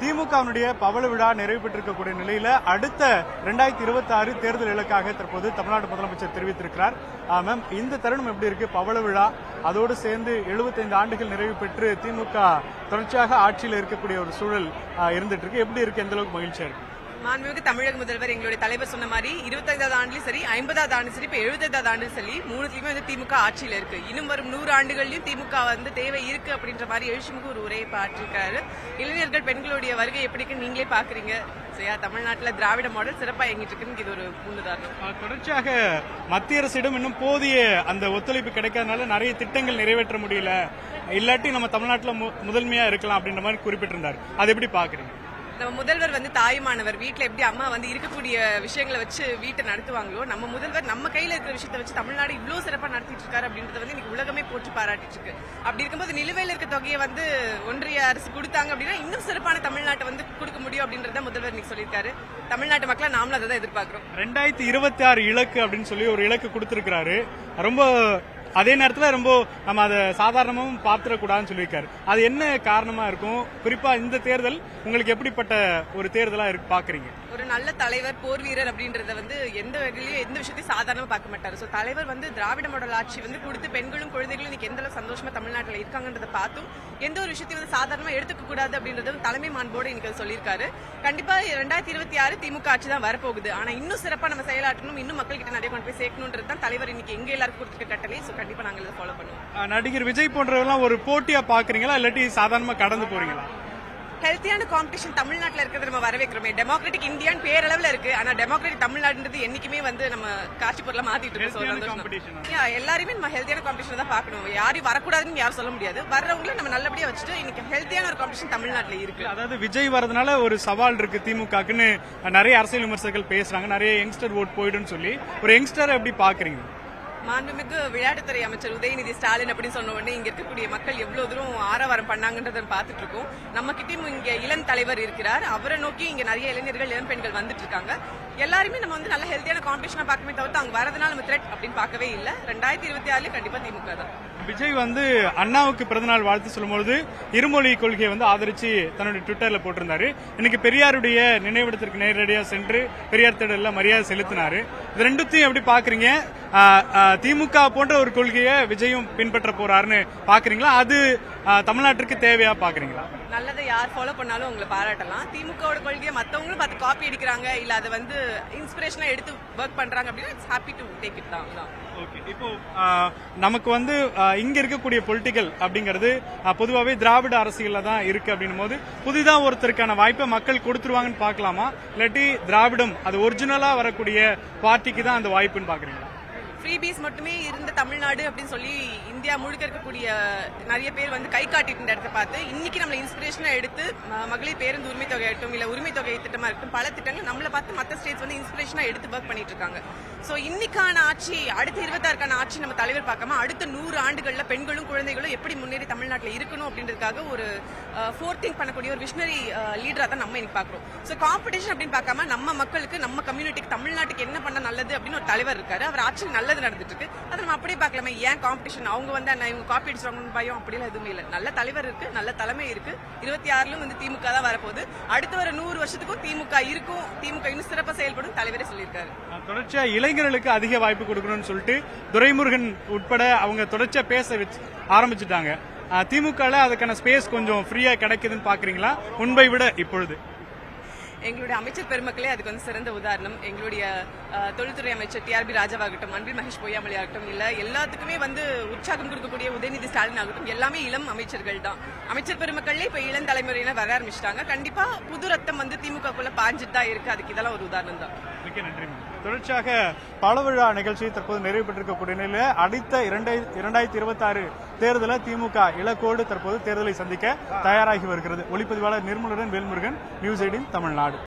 திமுகவினுடைய பவள விழா நிறைவு பெற்றிருக்கக்கூடிய நிலையில அடுத்த 2026 தேர்தல் இலக்காக தற்போது தமிழ்நாடு முதலமைச்சர் தெரிவித்திருக்கிறார். மேம், இந்த தருணம் எப்படி இருக்கு? பவள விழா அதோடு சேர்ந்து 75 ஆண்டுகள் நிறைவு பெற்று திமுக தொடர்ச்சியாக ஆட்சியில் இருக்கக்கூடிய ஒரு சூழல் இருந்துட்டு இருக்கு. எப்படி இருக்கு? எந்த அளவுக்கு மகிழ்ச்சியா இருக்கு? மாண்புமிகு தமிழக முதல்வர் எங்களுடைய தலைவர் சொன்ன மாதிரி 25வது ஆண்டுலயும் சரி, 50வது ஆண்டு சரி, இப்ப 75வது ஆண்டு சரி, மூணுத்திலுமே வந்து திமுக ஆட்சியில இருக்கு. இன்னும் வரும் 100 ஆண்டுகள்லயும் திமுக வந்து தேவை இருக்கு அப்படின்ற மாதிரி எழுச்சிமிகு ஒரு உரையை பாற்றிருக்காரு. இளைஞர்கள் பெண்களுடைய வருகை எப்படி இருக்கு நீங்களே பாக்குறீங்க. தமிழ்நாட்டில் திராவிட மாடல் சிறப்பா இயங்கிட்டு இருக்குன்னு இது ஒரு முன்னுதாரணம். தொடர்ச்சியாக மத்திய அரசிடம் இன்னும் போதிய அந்த ஒத்துழைப்பு கிடைக்காதனால நிறைய திட்டங்கள் நிறைவேற்ற முடியல, இல்லாட்டி நம்ம தமிழ்நாட்டில் முதன்மையா இருக்கலாம் அப்படின்ற மாதிரி குறிப்பிட்டிருந்தார். அதை எப்படி பாக்குறீங்க? நம்ம முதல்வர் வந்து தாயுமானவர். வீட்டுல எப்படி அம்மா வந்து இருக்கக்கூடிய விஷயங்களை வச்சு வீட்டை நடத்துவாங்களோ, நம்ம முதல்வர் நம்ம கையில இருக்கிற விஷயத்தை வச்சு தமிழ்நாடு இவ்வளவு சிறப்பா நடத்திட்டு இருக்காரு அப்படின்றத வந்து இன்னைக்கு உலகமே போட்டு பாராட்டிட்டு இருக்கு. அப்படி இருக்கும்போது நிலுவையில் இருக்க தொகையை வந்து ஒன்றிய அரசு கொடுத்தாங்க அப்படின்னா இன்னும் சிறப்பான தமிழ்நாட்டை வந்து கொடுக்க முடியும் அப்படின்றத முதல்வர் இன்னைக்கு சொல்லியிருக்காரு. தமிழ்நாட்டு மக்களை நாமளும் அதை தான் எதிர்பார்க்கிறோம். 2026 இலக்கு அப்படின்னு சொல்லி ஒரு இலக்கு கொடுத்திருக்கிறாரு. ரொம்ப அதே நேரத்தில் ரொம்ப நம்ம அதை சாதாரணமாகவும் பார்த்துடக்கூடாதுன்னு சொல்லியிருக்காரு. அது என்ன காரணமா இருக்கும்? குறிப்பா இந்த தேர்தல் உங்களுக்கு எப்படிப்பட்ட ஒரு தேர்தலா பாக்குறீங்க? ஒரு நல்ல தலைவர், போர் வீரர் அப்படின்றத வந்து எந்த வகையிலயும் எந்த விஷயத்தையும் சாதாரணமா பார்க்க மாட்டாரு. சோ தலைவர் வந்து திராவிட மாடல் ஆட்சி வந்து கொடுத்து பெண்களும் குழந்தைகளும் இன்னைக்கு எந்த அளவு சந்தோஷமா தமிழ்நாட்டில் இருக்காங்கன்றத பார்த்தும் எந்த ஒரு விஷயத்தையும் வந்து சாதாரணமா எடுத்துக்க கூடாது அப்படின்றத தலைமை மாண்போடு இன்னைக்கு சொல்லியிருக்காரு. கண்டிப்பா 2026 திமுக ஆட்சி தான் வரப்போகுது. ஆனா இன்னும் சிறப்பா நம்ம செயலாற்றணும், இன்னும் மக்கள் கிட்ட நிறைய கொண்டு போய் சேர்க்கணும்ன்றது தான் தலைவர் இன்னைக்கு எங்க எல்லாருக்கும் கொடுத்துருக்க கட்டளை. சோ கண்டிப்பா நாங்க இதை ஃபாலோ பண்ணுவோம். நடிகர் விஜய் போன்றவெல்லாம் ஒரு போட்டியா பாக்குறீங்களா, இல்லாட்டி சாதாரணமா கடந்து போறீங்களா? ஹெல்த்தியான காம்படிஷன் தமிழ்நாட்டில் இருக்கிறது நம்ம வரவேற்கிறோமே. டெமோக்ராட்டிக் இந்தியான்னு பேரளவில் இருக்கு. ஆனா டெமோக்ராட்டிக் தமிழ்நாடுன்றது என்னைக்குமே வந்து நம்ம காட்சி பொருளை மாத்திட்டு இருக்கோம். எல்லாருமே நம்ம ஹெல்த்தியான காம்படிஷன் தான் பார்க்கணும். யாரும் வரக்கூடாதுன்னு யாரும் சொல்ல முடியாது. வர்றவங்களை நம்ம நல்லபடியா வச்சுட்டு இன்னைக்கு ஹெல்த்தியான ஒரு காம்படிஷன் தமிழ்நாட்டில் இருக்கு. அதாவது விஜய் வரதுனால ஒரு சவால் இருக்கு திமுகன்னு நிறைய அரசியல் விமர்சகர்கள் பேசுறாங்க. நிறைய யங்ஸ்டர் ஓட் போயிடுன்னு சொல்லி ஒரு யங்ஸ்டரை எப்படி பாக்குறீங்க? மாண்புமிகு விளையாட்டுத்துறை அமைச்சர் உதயநிதி ஸ்டாலின் அப்படின்னு சொன்ன உடனே இங்க இருக்கக்கூடிய மக்கள் எவ்வளவு தூரம் ஆரவாரம் பண்ணாங்கன்றத பார்த்துட்டு இருக்கோம். நம்ம கிட்டயும் இங்க இளம் தலைவர் இருக்கிறார். அவரை நோக்கி இங்க நிறைய இளைஞர்கள், இளம் பெண்கள் வந்துட்டு இருக்காங்க. எல்லாருமே நம்ம வந்து நல்ல ஹெல்த்தியான காம்படிஷனா பார்க்கவே தவிர்த்து அவங்க வரதுனால நம்ம த்ரெட் அப்படின்னு பார்க்கவே இல்லை. 2026 கண்டிப்பா திமுக தான். விஜய் வந்து அண்ணாவுக்கு பிறந்தநாள் வாழ்த்து சொல்லும்போது இருமொழி கொள்கையை வந்து ஆதரிச்சு தன்னுடைய ட்விட்டர்ல போட்டிருந்தாரு. இன்னைக்கு பெரியாருடைய நினைவிடத்திற்கு நேரடியாக சென்று பெரியார் திடல்ல மரியாதை செலுத்தினாரு. இது ரெண்டுத்தையும் எப்படி பாக்குறீங்க? திமுக போன்ற ஒரு கொள்கையை விஜயும் பின்பற்ற போறாருன்னு பாக்குறீங்களா? அது தமிழ்நாட்டிற்கு தேவையா பாக்குறீங்களா? நல்லதை யார் ஃபாலோ பண்ணாலும் உங்களை பாராட்டலாம். திமுகவோட கொள்கையை மற்றவங்களும் பார்த்து காப்பி அடிக்கிறாங்க, இல்ல அதை வந்து இன்ஸ்பிரேஷனா எடுத்து ஒர்க் பண்றாங்க அப்படின்னா it's happy to take it தான். ஓகே, இப்போ நமக்கு வந்து இங்க இருக்கக்கூடிய பொலிட்டிக்கல் அப்படிங்கிறது பொதுவாகவே திராவிட அரசியல்ல தான் இருக்கு அப்படின்னும் போது புதிதா ஒருத்தருக்கான வாய்ப்பை மக்கள் கொடுத்துருவாங்கன்னு பாக்கலாமா, இல்லாட்டி திராவிடம் அது ஒரிஜினலா வரக்கூடிய பார்ட்டிக்கு தான் அந்த வாய்ப்புன்னு பாக்குறீங்களா? ஃப்ரீபீஸ் மட்டுமே இருந்த தமிழ்நாடு அப்படின்னு சொல்லி இந்தியா முழுக்க இருக்கக்கூடிய நிறைய பேர் வந்து கை காட்டிட்டு இடத்தை பார்த்து இன்னைக்கு நம்மள இன்ஸ்பிரேஷனா எடுத்து மகளிர் பேருந்து உரிமை தொகை ஆகட்டும், இல்ல உரிமை தொகை திட்டமா இருக்கட்டும், பல திட்டங்கள் நம்மளை பார்த்து மற்ற ஸ்டேட்ஸ் வந்து இன்ஸ்பிரேஷனா எடுத்து ஒர்க் பண்ணிட்டு இருக்காங்க. சோ இன்னைக்கான ஆட்சி, அடுத்த 26 ஆட்சி நம்ம தலைவர் பார்க்காம அடுத்த 100 ஆண்டுகள்ல பெண்களும் குழந்தைகளும் எப்படி முன்னேறி தமிழ்நாட்டில் இருக்கணும் அப்படின்றதுக்காக ஒரு ஃபோர்திங் பண்ணக்கூடிய ஒரு விஷனரி லீடரா தான் நம்ம இன்னைக்கு பாக்குறோம். சோ காம்படிஷன் அப்படின்னு பார்க்காம நம்ம மக்களுக்கு, நம்ம கம்யூனிட்டிக்கு, தமிழ்நாட்டுக்கு என்ன பண்ண நல்லது அப்படின்னு ஒரு தலைவர் இருக்காரு. அவர் ஆட்சி நல்லது நடந்துட்டு இருக்கு. அதை நம்ம அப்படியே பார்க்கலாமே. ஏன் காம்படிஷன்? அவங்க வந்து இவங்க காப்பி அடிச்சாங்கன்னு பயம் அப்படிலாம் எதுவுமே இல்லை. நல்ல தலைவர் இருக்கு, நல்ல தலைமை இருக்கு. 26 வந்து திமுக தான் வரப்போகுது. அடுத்த வர 100 வருஷத்துக்கும் திமுக இருக்கும். திமுக இன்னும் சிறப்பாக செயல்படும் தலைவரே சொல்லியிருக்காரு. தொடர்ச்சியா இளைஞர்களுக்கு அதிக வாய்ப்பு கொடுக்கணும்னு சொல்லிட்டு துரைமுருகன் உட்பட அவங்க தொடர்ச்சியா பேச ஆரம்பிச்சுட்டாங்க. திமுக அதுக்கான ஸ்பேஸ் கொஞ்சம் ஃப்ரீயா கிடைக்குதுன்னு பாக்குறீங்களா முன்பை விட இப்பொழுது? எங்களுடைய அமைச்சர் பெருமக்களே அதுக்கு வந்து சிறந்த உதாரணம். எங்களுடைய தொழில்துறை அமைச்சர் TRB ராஜாவாகட்டும், அன்பில் மகேஷ் பொய்யாமொழி ஆகட்டும், இல்ல எல்லாத்துக்குமே வந்து உற்சாகம் கொடுக்கக்கூடிய உதயநிதி ஸ்டாலின் ஆகட்டும், எல்லாமே இளம் அமைச்சர்கள் தான். அமைச்சர் பெருமக்களே இப்ப இளம் தலைமுறையினர் வர ஆரம்பிச்சிட்டாங்க. கண்டிப்பா புது ரத்தம் வந்து திமுகக்குள்ள பாஞ்சிட்டு தான் இருக்கு. அதுக்கு இதெல்லாம் ஒரு உதாரணம் தான். மிக்க நன்றி. தொடர்ச்சியாக பழவிழா நிகழ்ச்சி தற்போது நிறைவு பெற்றிருக்கக்கூடிய நிலையில் அடுத்த 2026 தேர்தலை திமுக இலக்கோடு தற்போது தேர்தலை சந்திக்க தயாராகி வருகிறது. ஒளிப்பதிவாளர் நிர்மலுடன் வேல்முருகன், நியூஸ் 18 தமிழ்நாடு.